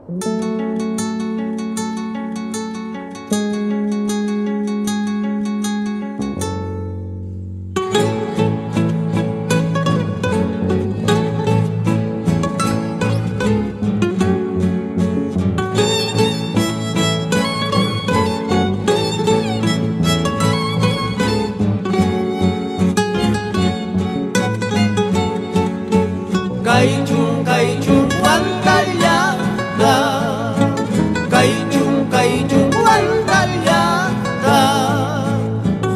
Cây chung quanh taliada, cây chung quanh taliada.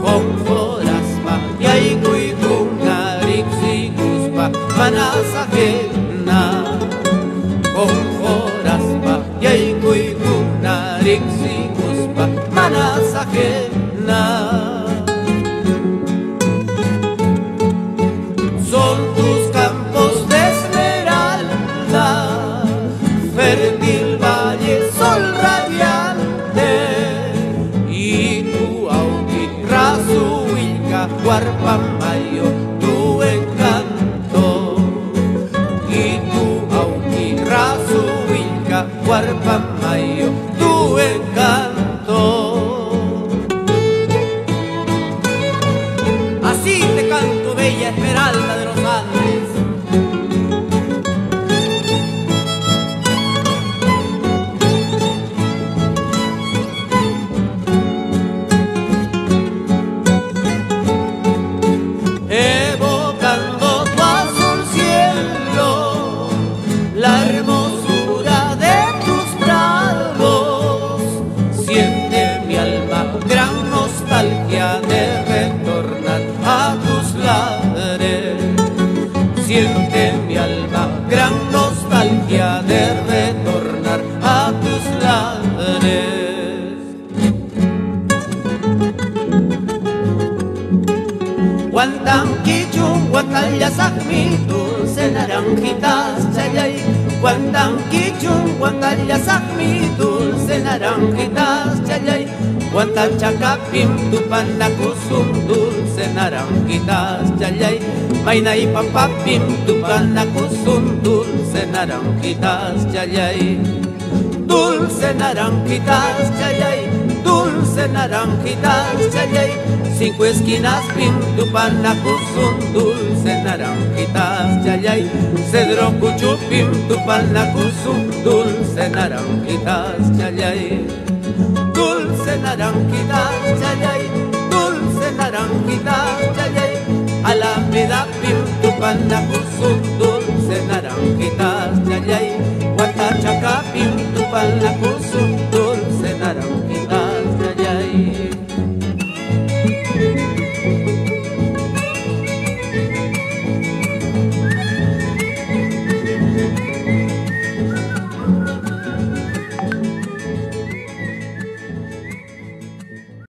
Kung oras pa, yay ko'y kumarik sigus pa, manasakit na. Kung oras pa, yay ko'y kumarik sigus pa, manasakit na. Son tus campos de esmeralda, fértil valle, sol radiante, y tu autirazu ilka, guarpamayo, tu encanto. Y tu autirazu ilka, guarpamayo, tu encanto. Así te canto, bella esmeralda de los Andes. Evocando tu azul cielo, la hermosura de tus prados, siente mi alma gran nostalgia de retornar a tus lares. Siente mi alma gran nostalgia de retornar a tus lares. Guantanquichum, guacallasac, mi dulce naranjitas, chayay. Guantanquichum, guacallasac, mi dulce naranjitas, chayay. Guantachacapim, tupanakusum, dulce naranjitas, chayay. Maynay papapim, tupanakusum, dulce naranjitas, chayay. Dulce naranjitas, chayay. Dulce naranjitas, chayay. Cinco esquinas, pim, tupanakusum, dulce naranjitas, chayay. Cedro cuchupim, tupanakusum, dulce naranjitas, chayay. Dulce naranjitas, chayay. Dulce naranjitas, chayay. Alameda, pim, tupanakusum, dulce naranjitas, chayay.